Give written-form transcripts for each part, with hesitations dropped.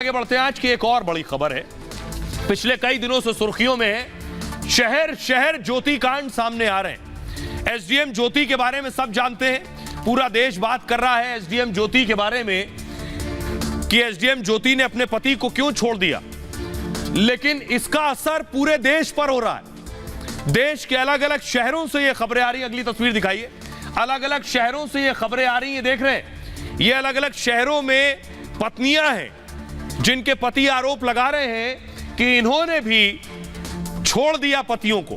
आगे बढ़ते हैं। आज की एक और बड़ी खबर है, पिछले कई दिनों से सुर्खियों में है। शहर शहर ज्योति कांड सामने आ रहे हैं। एसडीएम ज्योति के बारे में सब जानते हैं, पूरा देश बात कर रहा है एसडीएम ज्योति के बारे में कि एसडीएम ज्योति ने अपने पति को क्यों छोड़ दिया, लेकिन इसका असर पूरे देश पर हो रहा है। देश के अलग अलग शहरों से ये खबरें आ रही हैं। अगली तस्वीर दिखाइए। अलग अलग शहरों से ये खबरें आ रही हैं, देख रहे हैं। ये अलग अलग शहरों में पत्नियां हैं जिनके पति आरोप लगा रहे हैं कि इन्होंने भी छोड़ दिया पतियों को,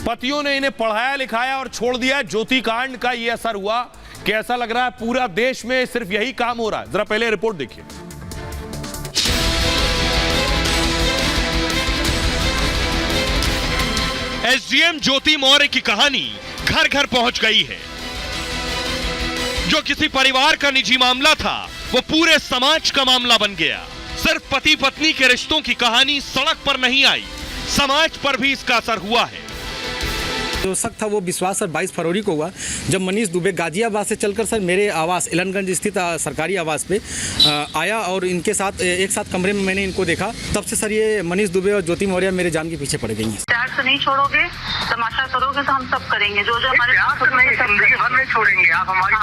पतियों ने इन्हें पढ़ाया लिखाया और छोड़ दिया। ज्योति कांड का ये असर हुआ कि ऐसा लग रहा है पूरा देश में सिर्फ यही काम हो रहा है। जरा पहले रिपोर्ट देखिए। एसडीएम ज्योति मौर्य की कहानी घर घर पहुंच गई है। जो किसी परिवार का निजी मामला था वो पूरे समाज का मामला बन गया। सिर्फ पति पत्नी के रिश्तों की कहानी सड़क पर नहीं आई, समाज पर भी इसका असर हुआ है। जो शक था वो विश्वास सर 22 फरवरी को हुआ, जब मनीष दुबे गाजियाबाद से चलकर सर मेरे आवास एलनगंज स्थित सरकारी आवास पे आया और इनके साथ एक साथ कमरे में मैंने इनको देखा। तब से सर ये मनीष दुबे और ज्योति मौर्य मेरे जान के पीछे पड़ गई हैं। प्यार से नहीं छोड़ोगे, तमाशा करोगे तो हम सब करेंगे। जो हमारे जिंदगी भर नहीं छोड़ेंगे आप हमारी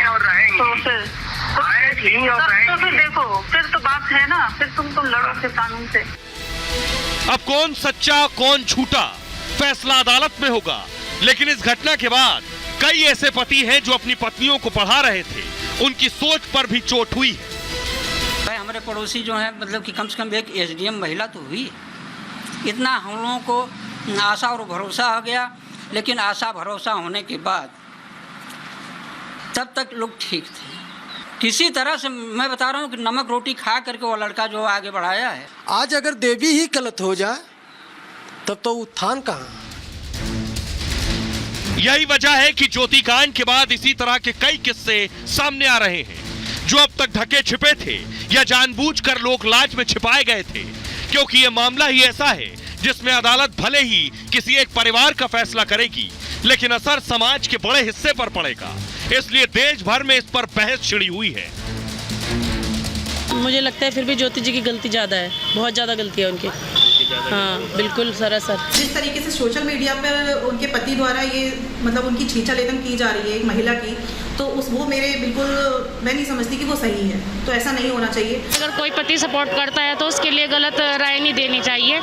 और रहेंगे। तो फिर देखो, फिर तो बात है ना, फिर तुम लड़ो फिर कानून से। अब कौन सच्चा कौन झूठा फैसला अदालत में होगा, लेकिन इस घटना के बाद कई ऐसे पति हैं जो अपनी पत्नियों को पढ़ा रहे थे, उनकी सोच पर भी चोट हुई है। भाई हमारे पड़ोसी जो है, मतलब कि कम से कम एक एसडीएम महिला तो हुई। इतना हम लोगों को आशा और भरोसा आ गया, लेकिन आशा भरोसा होने के बाद तब तक लोग ठीक थे। किसी तरह से मैं बता रहा हूँ कि नमक रोटी खा करके वो लड़का जो आगे बढ़ाया है। आज अगर देवी ही गलत हो जाए तब तो उत्थान कहाँ। यही वजह है कि ज्योति कांड के बाद इसी तरह के कई किस्से सामने आ रहे हैं, जो अब तक ढके छिपे थे या जानबूझकर लोक लाज में छिपाए गए थे, क्योंकि ये मामला ही ऐसा है जिसमें अदालत भले ही किसी एक परिवार का फैसला करेगी, लेकिन असर समाज के बड़े हिस्से पर पड़ेगा। इसलिए देश भर में इस पर बहस छिड़ी हुई है। मुझे लगता है फिर भी ज्योति जी की गलती ज़्यादा है, बहुत ज़्यादा गलती है उनकी। हाँ बिल्कुल सरासर। जिस तरीके से सोशल मीडिया पर उनके पति द्वारा ये मतलब उनकी छीछालेदन की जा रही है एक महिला की, तो वो मेरे बिल्कुल मैं नहीं समझती कि वो सही है। तो ऐसा नहीं होना चाहिए। अगर कोई पति सपोर्ट करता है तो उसके लिए गलत राय नहीं देनी चाहिए।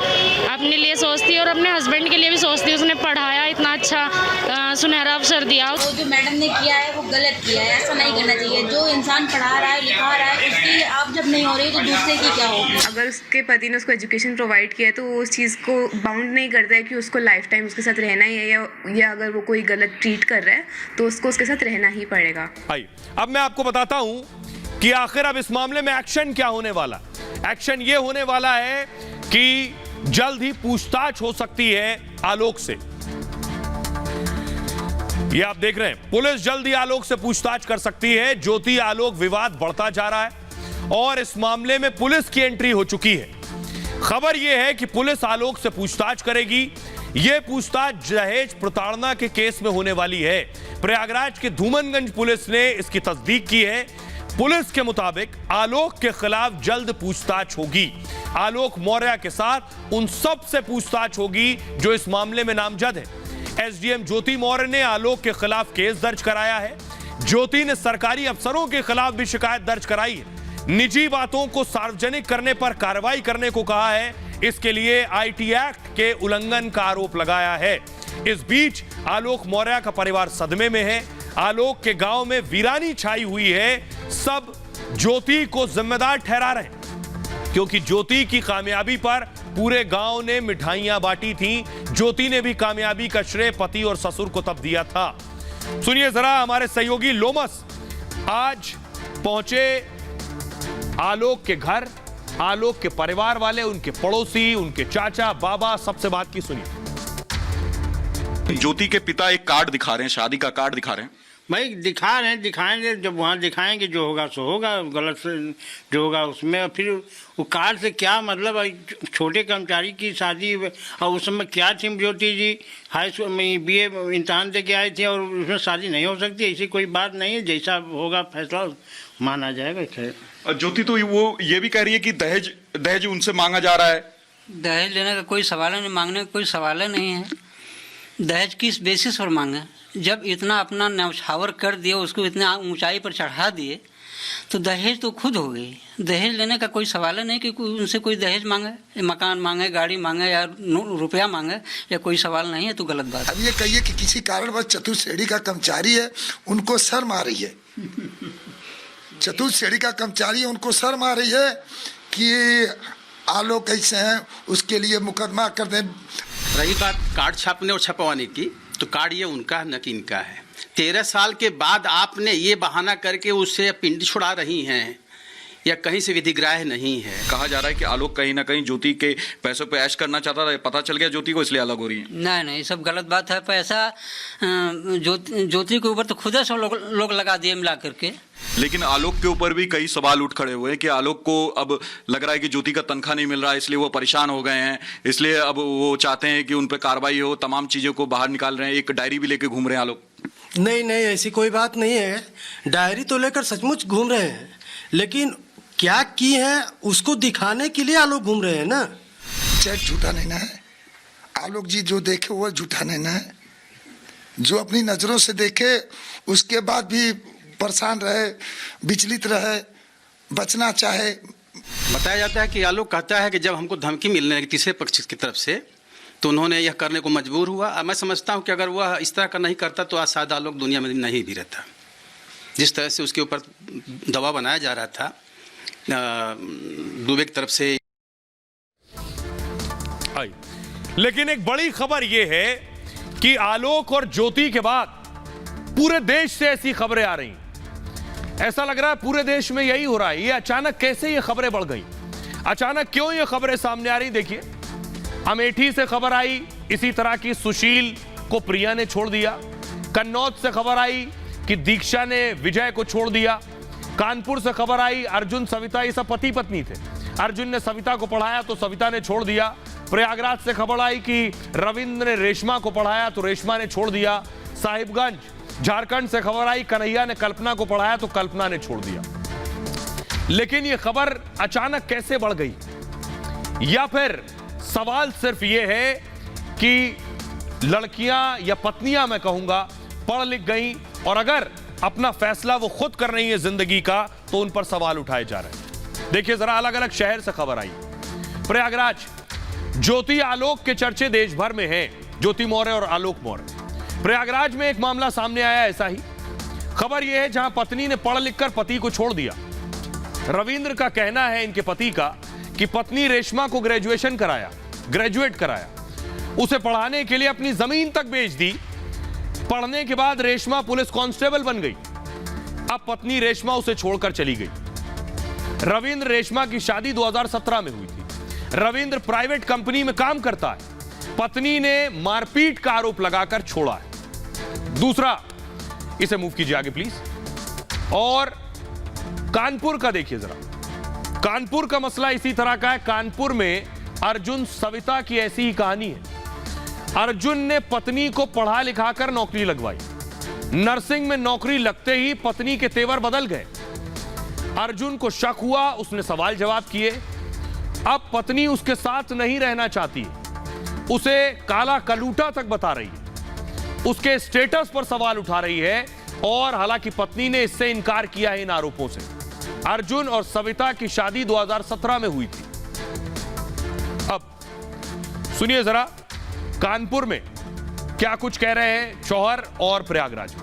अपने लिए सोचती है और अपने हस्बैंड के लिए भी सोचती है। उसने पढ़ाया, इतना अच्छा सुनहरा अवसर दिया। वो जो मैडम ने किया है वो गलत किया है, ऐसा नहीं करना चाहिए। जो इंसान पढ़ा रहा है लिखा रहा है उसकी आप जब नहीं हो रही तो दूसरे की क्या होगी। अगर उसके पति ने उसको एजुकेशन प्रोवाइड किया है तो वो उस चीज़ को बाउंड नहीं करता है कि उसको लाइफ टाइम उसके साथ रहना ही है, या अगर वो कोई गलत ट्रीट कर रहा है तो उसको उसके साथ रहना ही पड़ेगा। अब मैं आपको बताता हूं कि आखिर अब इस मामले में एक्शन क्या होने वाला। एक्शन ये होने वाला है कि जल्द ही पूछताछ हो सकती है आलोक से। ये आप देख रहे हैं, पुलिस जल्द ही आलोक से पूछताछ कर सकती है। ज्योति आलोक विवाद बढ़ता जा रहा है और इस मामले में पुलिस की एंट्री हो चुकी है। खबर यह है कि पुलिस आलोक से पूछताछ करेगी। यह पूछताछ दहेज प्रताड़ना के केस में होने वाली है। प्रयागराज के धूमनगंज पुलिस ने इसकी तस्दीक की है। पुलिस के मुताबिक आलोक के खिलाफ जल्द पूछताछ होगी। आलोक मौर्य के साथ उन सब से पूछताछ होगी जो इस मामले में नामजद है। एसडीएम ज्योति मौर्य ने आलोक के खिलाफ केस दर्ज कराया है। ज्योति ने सरकारी अफसरों के खिलाफ भी शिकायत दर्ज कराई है। निजी बातों को सार्वजनिक करने पर कार्रवाई करने को कहा है। इसके लिए आईटी एक्ट के उल्लंघन का आरोप लगाया है। इस बीच आलोक मौर्य का परिवार सदमे में है। आलोक के गांव में वीरानी छाई हुई है। सब ज्योति को जिम्मेदार ठहरा रहे हैं, क्योंकि ज्योति की कामयाबी पर पूरे गांव ने मिठाइयां बांटी थी। ज्योति ने भी कामयाबी का श्रेय पति और ससुर को तब दिया था। सुनिए जरा, हमारे सहयोगी लोमस आज पहुंचे आलोक के घर। आलोक के परिवार वाले, उनके पड़ोसी, उनके चाचा बाबा, सबसे बात की सुनिए। ज्योति के पिता एक कार्ड दिखा रहे हैं, शादी का कार्ड दिखा रहे हैं। भाई दिखा रहे हैं, दिखाएंगे, जब वहाँ दिखाएंगे जो होगा सो होगा, गलत से जो होगा उसमें। फिर वो कार्ड से क्या मतलब, छोटे कर्मचारी की शादी, और उस समय क्या थी, ज्योति जी हाई स्कूल में बीए इम्तहान दे के आई थी और उसमें शादी नहीं हो सकती, ऐसी कोई बात नहीं है। जैसा होगा फैसला माना जाएगा। ज्योति तो वो ये भी कह रही है कि दहेज उनसे मांगा जा रहा है। दहेज लेने का कोई सवाल नहीं, मांगने का कोई सवाल नहीं है। दहेज किस बेसिस पर मांगे? जब इतना अपना न्यौछावर कर दिए, उसको इतना ऊंचाई पर चढ़ा दिए, तो दहेज तो खुद हो गई। दहेज लेने का कोई सवाल नहीं कि उनसे कोई दहेज मांगे, मकान मांगे, गाड़ी मांगे या रुपया मांगे, या कोई सवाल नहीं है, तो गलत बात है। अब ये कहिए कि किसी कारणवश चतुर्थ श्रेणी का कर्मचारी है, उनको शर्म आ रही है, चतुर्थ श्रेणी का कर्मचारी है, उनको शर्म आ रही है कि आलोक ऐसे हैं, उसके लिए मुकदमा कर दें। रही बात कार्ड छापने और छपवाने की, तो कार्ड ये उनका है न कि इनका है। 13 साल के बाद आपने ये बहाना करके उससे पिंडी छुड़ा रही हैं, या कहीं से विधिग्राह्य नहीं है। कहा जा रहा है कि आलोक कहीं ना कहीं ज्योति के पैसों पे ऐश करना चाहता था, पता चल गया ज्योति को, इसलिए अलग हो रही है। नहीं, सब गलत बात है। पैसा ज्योति के ऊपर तो खुद से लोग लगा दिए मिला करके। लेकिन आलोक के ऊपर भी कई सवाल उठ खड़े हुए हैं कि आलोक को अब लग रहा है कि ज्योति का तनख्वाह नहीं मिल रहा है, इसलिए वो परेशान हो गए हैं, इसलिए अब वो चाहते हैं कि उन पर कार्रवाई हो, तमाम चीज़ों को बाहर निकाल रहे हैं। एक डायरी भी लेके घूम रहे हैं आलोक। नहीं, ऐसी कोई बात नहीं है। डायरी तो लेकर सचमुच घूम रहे हैं, लेकिन क्या की है उसको दिखाने के लिए आलोक घूम रहे हैं ना। चेक झूठा नहीं ना है, आलोक जी जो देखे वो झूठा नहीं ना है। जो अपनी नजरों से देखे उसके बाद भी परेशान रहे, विचलित रहे, बचना चाहे। बताया जाता है कि आलोक कहता है कि जब हमको धमकी मिलने लगी तीसरे पक्ष की तरफ से, तो उन्होंने यह करने को मजबूर हुआ। मैं समझता हूं कि अगर वह इस तरह का नहीं करता तो आज शायद आलोक दुनिया में नहीं भी रहता। जिस तरह से उसके ऊपर दबाव बनाया जा रहा था दुबे की तरफ से। लेकिन एक बड़ी खबर यह है कि आलोक और ज्योति के बाद पूरे देश से ऐसी खबरें आ रही, ऐसा लग रहा है पूरे देश में यही हो रहा है। ये अचानक कैसे ये खबरें बढ़ गई, अचानक क्यों ये खबरें सामने आ रही? देखिए, अमेठी से खबर आई इसी तरह की, सुशील को प्रिया ने छोड़ दिया। कन्नौज से खबर आई कि दीक्षा ने विजय को छोड़ दिया। कानपुर से खबर आई अर्जुन सविता, ये सब पति पत्नी थे, अर्जुन ने सविता को पढ़ाया तो सविता ने छोड़ दिया। प्रयागराज से खबर आई कि रविंद्र ने रेशमा को पढ़ाया तो रेशमा ने छोड़ दिया। साहिबगंज झारखंड से खबर आई कन्हैया ने कल्पना को पढ़ाया तो कल्पना ने छोड़ दिया। लेकिन यह खबर अचानक कैसे बढ़ गई, या फिर सवाल सिर्फ यह है कि लड़कियां या पत्नियां, मैं कहूंगा, पढ़ लिख गई और अगर अपना फैसला वो खुद कर रही है जिंदगी का, तो उन पर सवाल उठाए जा रहे हैं। देखिए जरा, अलग अलग शहर से खबर आई। प्रयागराज, ज्योति आलोक के चर्चे देश भर में हैं, ज्योति मौर्य और आलोक मौर्य। प्रयागराज में एक मामला सामने आया ऐसा ही। खबर यह है जहां पत्नी ने पढ़ लिखकर पति को छोड़ दिया। रविंद्र का कहना है, इनके पति का, कि पत्नी रेशमा को ग्रेजुएट कराया, उसे पढ़ाने के लिए अपनी जमीन तक बेच दी। पढ़ने के बाद रेशमा पुलिस कांस्टेबल बन गई। अब पत्नी रेशमा उसे छोड़कर चली गई। रविंद्र रेशमा की शादी 2017 में हुई थी। रविंद्र प्राइवेट कंपनी में काम करता है। पत्नी ने मारपीट का आरोप लगाकर छोड़ा है। दूसरा, इसे मूव कीजिए आगे प्लीज। और कानपुर का देखिए जरा, कानपुर का मसला इसी तरह का है। कानपुर में अर्जुन सविता की ऐसी ही कहानी है। अर्जुन ने पत्नी को पढ़ा लिखाकर नौकरी लगवाई। नर्सिंग में नौकरी लगते ही पत्नी के तेवर बदल गए। अर्जुन को शक हुआ, उसने सवाल जवाब किए। अब पत्नी उसके साथ नहीं रहना चाहती, उसे काला कलूटा तक बता रही है, उसके स्टेटस पर सवाल उठा रही है। और हालांकि पत्नी ने इससे इनकार किया है इन आरोपों से। अर्जुन और सविता की शादी 2017 में हुई थी। अब सुनिए जरा, कानपुर में क्या कुछ कह रहे हैं शौहर और प्रयागराज में।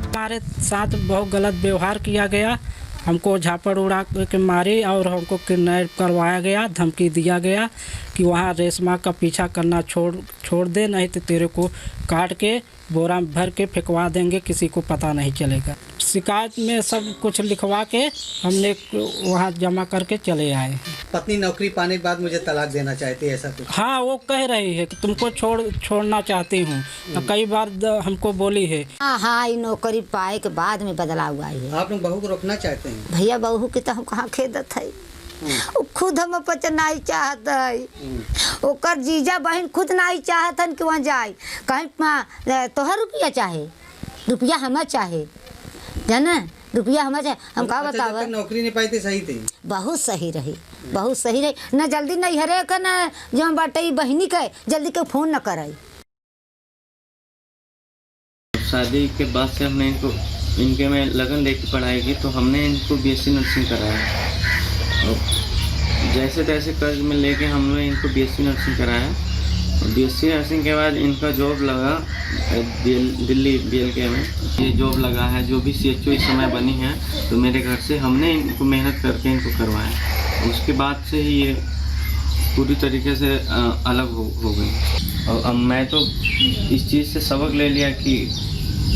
हमारे साथ बहुत गलत व्यवहार किया गया, हमको झापड़ उड़ा के मारे और हमको किडनैप करवाया गया। धमकी दिया गया कि वहाँ रेशमा का पीछा करना छोड़ दे, नहीं तो तेरे को काट के बोरा में भर के फेंकवा देंगे, किसी को पता नहीं चलेगा। शिकायत में सब कुछ लिखवा के हमने वहाँ जमा करके चले आए। पत्नी नौकरी पाने के बाद मुझे तलाक देना चाहती है, ऐसा कुछ? हाँ, वो कह रही है कि तुमको छोड़ना चाहती हूँ। कई बार हमको बोली है। हाँ, ये नौकरी पाए के बाद में बदलाव हुआ है। आप लोग बहू को रोकना चाहते हैं? भैया, बहू की तो हम कहाँ खेदत है, खुद हम अपन नहीं चाहत है। ओकर जीजा बहन खुद नहीं चाहत हन कि वहाँ जाए। कहीं तोहर रुपया चाहे, रुपया हमें चाहे, जाना रुपया हमारे हम का बतावा। नौकरी नहीं पाई थी, सही थी, बहुत सही रही, बहुत सही रही। न जल्दी नहीं हरे का न जो हम बाटे बहनी के जल्दी के फोन न कराई। शादी के बाद से हमने इनके में लगन लेके पढ़ाई की, तो हमने इनको बीएससी नर्सिंग कराया और जैसे तैसे कर्ज में लेके हमने इनको बीएससी नर्सिंग कराया। बीएससी नर्सिंग के बाद इनका जॉब लगा दिल्ली BLK में। ये जॉब लगा है, जो भी CHO इस समय बनी है, तो मेरे घर से हमने इनको मेहनत करके इनको करवाया। उसके बाद से ही ये पूरी तरीके से अलग हो गई। और अब मैं तो इस चीज़ से सबक ले लिया कि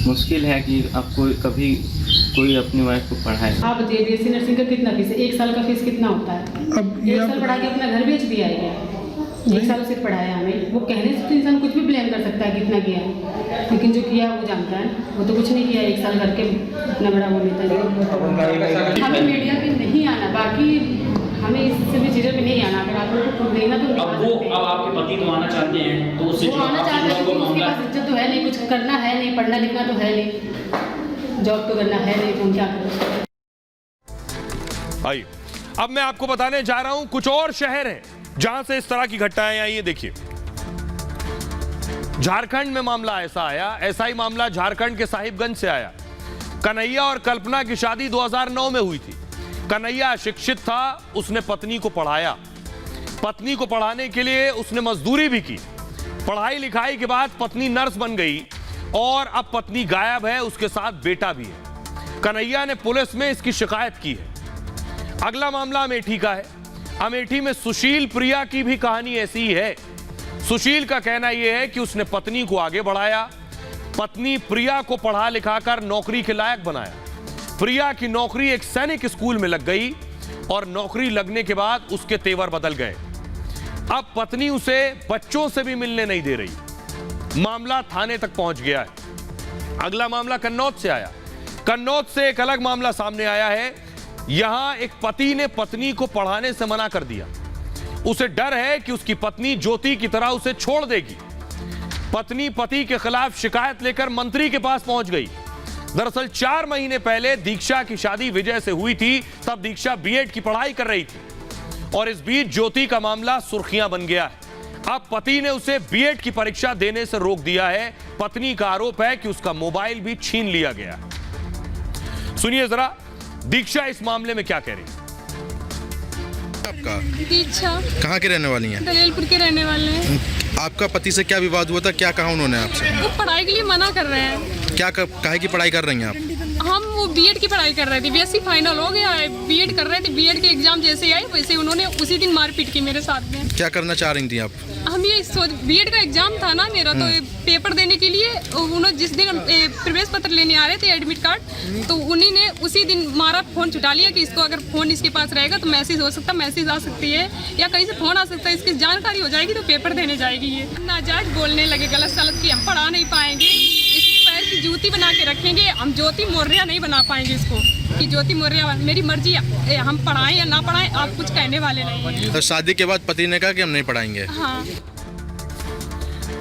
मुश्किल है कि आपको कभी कोई अपनी वाइफ को पढ़ाए। आप बताइए BSc नर्सिंग का कितना फीस है? 1 साल का फीस कितना होता है? अब 1 साल पढ़ा के अपना घर बेच दिया है क्या? 1 साल सिर्फ पढ़ाया हमें। वो कहने से तो इंसान कुछ भी ब्लेम कर सकता है कितना किया है, लेकिन जो किया वो जानता है। वो तो कुछ नहीं किया, 1 साल करके इतना बड़ा वो नेता जी। हमें मीडिया पे नहीं आना, बाकी हमें इससे भी चीज़ों में नहीं आना। अगर आप लोगों को देखना तो अब आपके पति तो आना चाहते हैं, तो उससे आना चाहते हैं, लेकिन उसके पास इज्जत तो है नहीं, कुछ करना है नहीं, पढ़ना लिखना तो है नहीं, जॉब तो करना है नहीं, तो हम क्या करें। आइए अब मैं आपको बताने जा रहा हूं कुछ और शहर हैं जहां से इस तरह की घटनाएं आई। ये देखिए, झारखंड में मामला ऐसा आया। ऐसा ही मामला झारखंड के साहिबगंज से आया। कन्हैया और कल्पना की शादी 2009 में हुई थी। कन्हैया अशिक्षित था, उसने पत्नी को पढ़ाया। पत्नी को पढ़ाने के लिए उसने मजदूरी भी की। पढ़ाई लिखाई के बाद पत्नी नर्स बन गई और अब पत्नी गायब है, उसके साथ बेटा भी है। कन्हैया ने पुलिस में इसकी शिकायत की है। अगला मामला अमेठी का है। अमेठी में सुशील प्रिया की भी कहानी ऐसी ही है। सुशील का कहना यह है कि उसने पत्नी को आगे बढ़ाया, पत्नी प्रिया को पढ़ा लिखाकर नौकरी के लायक बनाया। प्रिया की नौकरी एक सैनिक स्कूल में लग गई और नौकरी लगने के बाद उसके तेवर बदल गए। अब पत्नी उसे बच्चों से भी मिलने नहीं दे रही। मामला थाने तक पहुंच गया है। अगला मामला कन्नौज से आया। कन्नौज से एक अलग मामला सामने आया है। यहां एक पति ने पत्नी को पढ़ाने से मना कर दिया। उसे डर है कि उसकी पत्नी ज्योति की तरह उसे छोड़ देगी। पत्नी पति के खिलाफ शिकायत लेकर मंत्री के पास पहुंच गई। दरअसल 4 महीने पहले दीक्षा की शादी विजय से हुई थी। तब दीक्षा B.Ed की पढ़ाई कर रही थी और इस बीच ज्योति का मामला सुर्खियां बन गया है। अब पति ने उसे B.Ed की परीक्षा देने से रोक दिया है। पत्नी का आरोप है कि उसका मोबाइल भी छीन लिया गया। सुनिए जरा दीक्षा इस मामले में क्या कह रही है। आपका दीक्षा कहाँ के रहने वाली हैं? दलेलपुर के रहने वाले हैं। आपका पति से क्या विवाद हुआ था, क्या कहा उन्होंने आपसे? वो पढ़ाई के लिए मना कर रहे हैं। क्या काहे की पढ़ाई कर रही हैं आप? हम वो B.Ed की पढ़ाई कर रहे थे। BSc फाइनल हो गया है, B.Ed कर रहे थे। B.Ed के एग्जाम जैसे आए वैसे उन्होंने उसी दिन मारपीट की मेरे साथ में। क्या करना चाह रही थी आप? हम ये B.Ed का एग्जाम था ना मेरा, तो पेपर देने के लिए उन्होंने जिस दिन प्रवेश पत्र लेने आ रहे थे, एडमिट कार्ड, तो उन्हीं ने उसी दिन मारा, फोन छुटा लिया कि इसको अगर फोन इसके पास रहेगा तो मैसेज हो सकता, मैसेज आ सकती है या कहीं से फोन आ सकता है, इसकी जानकारी हो जाएगी तो पेपर देने जाएगी। ये नाजायज बोलने लगे, गलत सलत की हम पढ़ा नहीं पाएंगे, इस पैर की जूती बना के रखेंगे, हम ज्योति मौर्य नहीं बना पाएंगे इसको कि ज्योति मौर्य मेरी मर्जी, हम पढ़ाएं या ना पढ़ाएं आप कुछ कहने वाले नहीं हैं। तो शादी के बाद पति ने कहा कि हम नहीं पढ़ाएंगे। हाँ।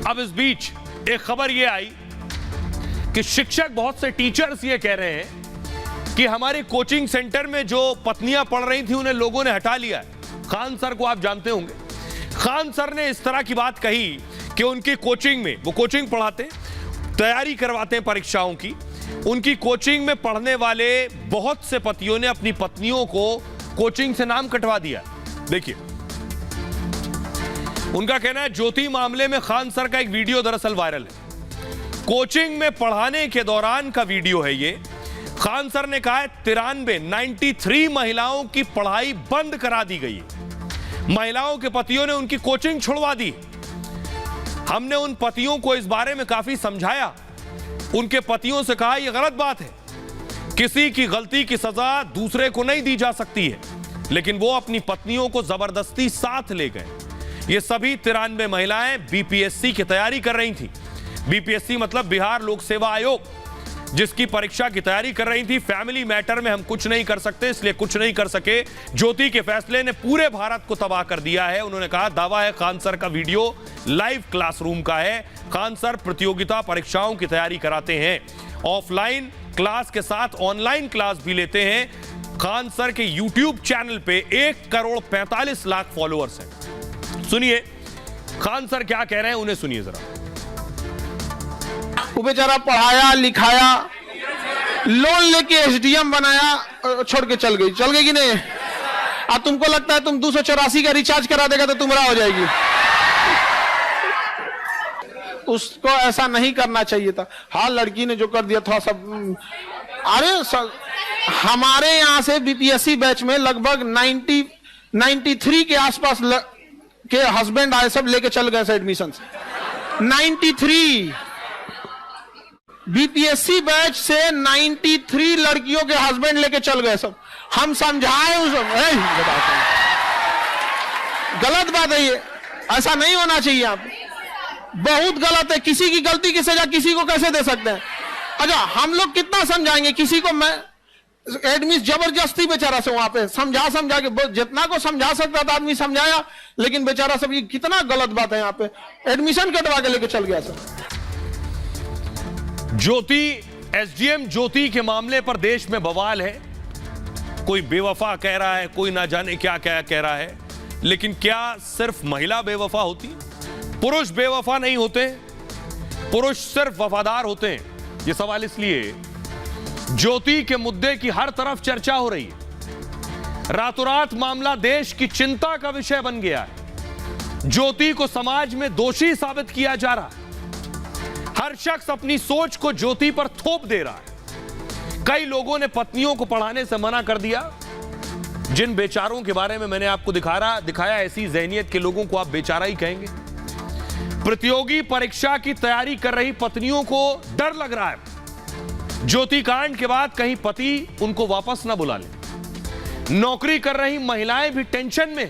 अब इस बीच एक खबर ये आई कि शिक्षक, बहुत से टीचर्स ये कह रहे हैं कि हमारे कोचिंग सेंटर में जो पत्नियां पढ़ रही थी उन्हें लोगों ने हटा लिया है। खान सर को आप जानते होंगे। खान सर ने इस तरह की बात कही कि उनकी कोचिंग में, वो कोचिंग पढ़ाते, तैयारी करवाते हैं परीक्षाओं की, उनकी कोचिंग में पढ़ने वाले बहुत से पतियों ने अपनी पत्नियों को कोचिंग से नाम कटवा दिया। देखिए उनका कहना है, ज्योति मामले में खान सर का एक वीडियो दरअसल वायरल है। कोचिंग में पढ़ाने के दौरान का वीडियो है ये। खान सर ने कहा है 93 महिलाओं की पढ़ाई बंद करा दी गई है। महिलाओं के पतियों ने उनकी कोचिंग छुड़वा दी। हमने उन पतियों को इस बारे में काफी समझाया। उनके पतियों से कहा यह गलत बात है, किसी की गलती की सजा दूसरे को नहीं दी जा सकती है, लेकिन वो अपनी पत्नियों को जबरदस्ती साथ ले गए। ये सभी 93 महिलाएं BPSC की तैयारी कर रही थी। BPSC मतलब बिहार लोक सेवा आयोग, जिसकी परीक्षा की तैयारी कर रही थी। फैमिली मैटर में हम कुछ नहीं कर सकते, इसलिए कुछ नहीं कर सके। ज्योति के फैसले ने पूरे भारत को तबाह कर दिया है। उन्होंने कहा, दावा है खान सर का वीडियो लाइव क्लासरूम का है। खान सर प्रतियोगिता परीक्षाओं की तैयारी कराते हैं। ऑफलाइन क्लास के साथ ऑनलाइन क्लास भी लेते हैं। खान सर के YouTube चैनल पे 1,45,00,000 फॉलोअर्स हैं। सुनिए खान सर क्या कह रहे हैं, उन्हें सुनिए जरा। वो बेचारा पढ़ाया लिखाया, लोन लेके एसडीएम बनाया, छोड़ के चल गई कि नहीं? अब तुमको लगता है तुम 284 का रिचार्ज करा देगा तो तुम्हारा हो जाएगी? उसको ऐसा नहीं करना चाहिए था। हाँ, लड़की ने जो कर दिया था सब। अरे हमारे यहाँ से बीपीएससी बैच में लगभग 93 के आसपास के हस्बैंड आए, सब लेके चल गए एडमिशन से। 93 बीपीएससी बैच से 93 लड़कियों के हस्बैंड लेके चल गए सब। हम समझाए उस गलत बात है ये, ऐसा नहीं होना चाहिए। आप बहुत गलत है। किसी की गलती की सजा किसी को कैसे दे सकते हैं? अच्छा, हम लोग कितना समझाएंगे किसी को? मैं एडमिट जबरदस्ती बेचारा से वहां पे समझा के जितना को समझा सकता था आदमी समझाया, लेकिन बेचारा सब कितना गलत बात है। यहाँ पे एडमिशन कटवा के लेके चल गया सर। ज्योति, एसडीएम ज्योति के मामले पर देश में बवाल है। कोई बेवफा कह रहा है, कोई ना जाने क्या क्या कह रहा है, लेकिन क्या सिर्फ महिला बेवफा होती? पुरुष बेवफा नहीं होते, पुरुष सिर्फ वफादार होते हैं। यह सवाल इसलिए ज्योति के मुद्दे की हर तरफ चर्चा हो रही है। रातों रात मामला देश की चिंता का विषय बन गया है। ज्योति को समाज में दोषी साबित किया जा रहा है। हर शख्स अपनी सोच को ज्योति पर थोप दे रहा है। कई लोगों ने पत्नियों को पढ़ाने से मना कर दिया। जिन बेचारों के बारे में मैंने आपको दिखाया, ऐसी ज़हनियत के लोगों को आप बेचारा ही कहेंगे। प्रतियोगी परीक्षा की तैयारी कर रही पत्नियों को डर लग रहा है ज्योति कांड के बाद कहीं पति उनको वापस ना बुला ले। नौकरी कर रही महिलाएं भी टेंशन में,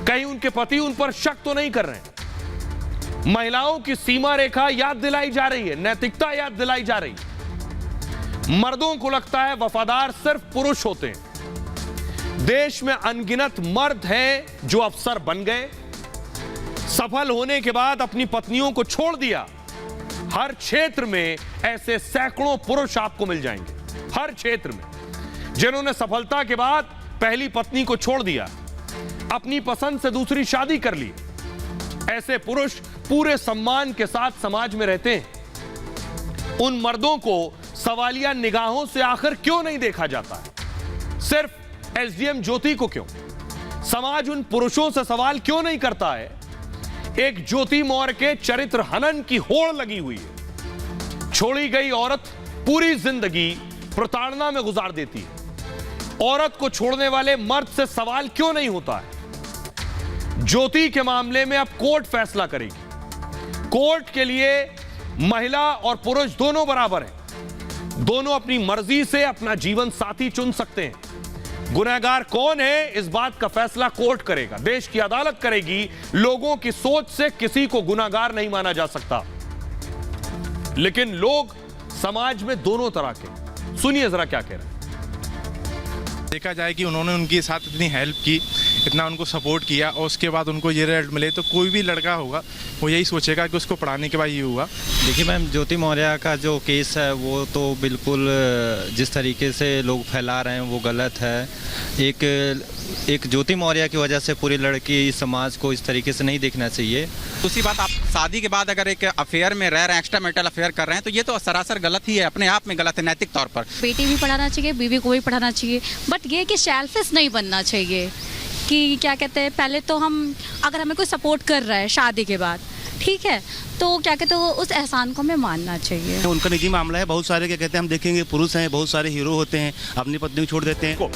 कहीं उनके पति उन पर शक तो नहीं कर रहे हैं। महिलाओं की सीमा रेखा याद दिलाई जा रही है, नैतिकता याद दिलाई जा रही है। मर्दों को लगता है वफादार सिर्फ पुरुष होते हैं। देश में अनगिनत मर्द हैं जो अफसर बन गए, सफल होने के बाद अपनी पत्नियों को छोड़ दिया। हर क्षेत्र में ऐसे सैकड़ों पुरुष आपको मिल जाएंगे, हर क्षेत्र में, जिन्होंने सफलता के बाद पहली पत्नी को छोड़ दिया, अपनी पसंद से दूसरी शादी कर ली। ऐसे पुरुष पूरे सम्मान के साथ समाज में रहते हैं। उन मर्दों को सवालिया निगाहों से आखिर क्यों नहीं देखा जाता है? सिर्फ एसडीएम ज्योति को क्यों? समाज उन पुरुषों से सवाल क्यों नहीं करता है? एक ज्योति मौर्य के चरित्र हनन की होड़ लगी हुई है। छोड़ी गई औरत पूरी जिंदगी प्रताड़ना में गुजार देती है। औरत को छोड़ने वाले मर्द से सवाल क्यों नहीं होता है? ज्योति के मामले में अब कोर्ट फैसला करेगी। कोर्ट के लिए महिला और पुरुष दोनों बराबर हैं। दोनों अपनी मर्जी से अपना जीवन साथी चुन सकते हैं। गुनहगार कौन है, इस बात का फैसला कोर्ट करेगा, देश की अदालत करेगी। लोगों की सोच से किसी को गुनहगार नहीं माना जा सकता। लेकिन लोग समाज में दोनों तरह के, सुनिए जरा क्या कह रहे हैं। देखा जाए कि उन्होंने उनके साथ इतनी हेल्प की, इतना उनको सपोर्ट किया, और उसके बाद उनको ये रिजल्ट मिले, तो कोई भी लड़का होगा वो यही सोचेगा कि उसको पढ़ाने के बाद ये हुआ। देखिए मैम, ज्योति मौर्य का जो केस है वो तो बिल्कुल जिस तरीके से लोग फैला रहे हैं वो गलत है। एक ज्योति मौर्य की वजह से पूरी लड़की समाज को इस तरीके से नहीं देखना चाहिए। दूसरी बात, आप शादी के बाद अगर एक अफेयर में रह रहे हैं, एक्स्ट्रा मैरिटल अफेयर कर रहे हैं, तो ये तो सरासर गलत ही है, अपने आप में गलत है नैतिक तौर पर। बेटी भी पढ़ाना चाहिए, बीवी को भी पढ़ाना चाहिए, बट ये कि सेल्फिश नहीं बनना चाहिए कि क्या कहते हैं, पहले तो हम अगर हमें कोई सपोर्ट कर रहा है शादी के बाद, ठीक है, तो क्या कहते हैं उस एहसान को हमें मानना चाहिए। उनका निजी मामला है। बहुत सारे क्या कहते हैं, हम देखेंगे पुरुष हैं, बहुत सारे हीरो होते हैं, अपनी पत्नी को छोड़ देते हैं।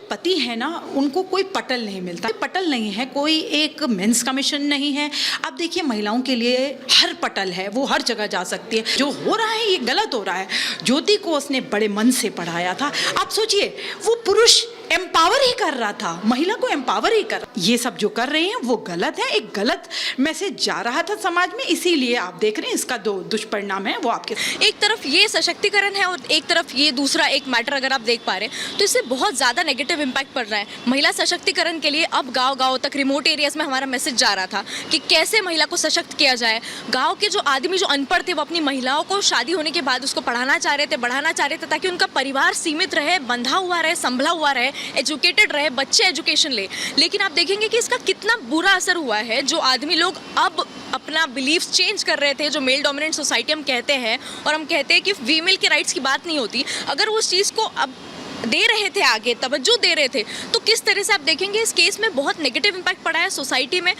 पति है ना, उनको कोई पटल नहीं मिलता, पटल नहीं है, कोई एक मेंस कमीशन नहीं है। अब देखिए महिलाओं के लिए हर पटल है, वो हर जगह जा सकती है। जो हो रहा है ये गलत हो रहा है। ज्योति को उसने बड़े मन से पढ़ाया था। आप सोचिए, वो पुरुष एम्पावर ही कर रहा था, महिला को एम्पावर ही कर। ये सब जो कर रहे हैं वो गलत है, एक गलत मैसेज जा रहा था समाज में, इसीलिए आप देख रहे हैं इसका दो दुष्परिणाम है वो आपके। एक तरफ ये सशक्तिकरण है और एक तरफ ये दूसरा एक मैटर अगर आप देख पा रहे हैं तो इससे बहुत ज़्यादा नेगेटिव इम्पैक्ट पड़ रहा है। महिला सशक्तिकरण के लिए अब गाँव-गाँव तक, रिमोट एरियाज में हमारा मैसेज जा रहा था कि कैसे महिला को सशक्त किया जाए। गाँव के जो आदमी जो अनपढ़ थे वो अपनी महिलाओं को शादी होने के बाद उसको पढ़ाना चाह रहे थे, बढ़ाना चाह रहे थे ताकि उनका परिवार सीमित रहे, बंधा हुआ रहे, संभला हुआ रहे, एजुकेटेड रहे, बच्चे एजुकेशन ले। लेकिन आप देखेंगे कि इसका कितना बुरा असर हुआ है। जो आदमी लोग अब अपना बिलीफ्स चेंज कर रहे थे, जो मेल डोमिनेंट सोसाइटी हम कहते हैं और हम कहते हैं कि फीमेल के राइट्स की बात नहीं होती, अगर वो उस चीज़ को अब दे रहे थे, आगे तवज्जो दे रहे थे, तो किस तरह से आप देखेंगे इस केस में बहुत नेगेटिव इम्पैक्ट पड़ा है सोसाइटी में।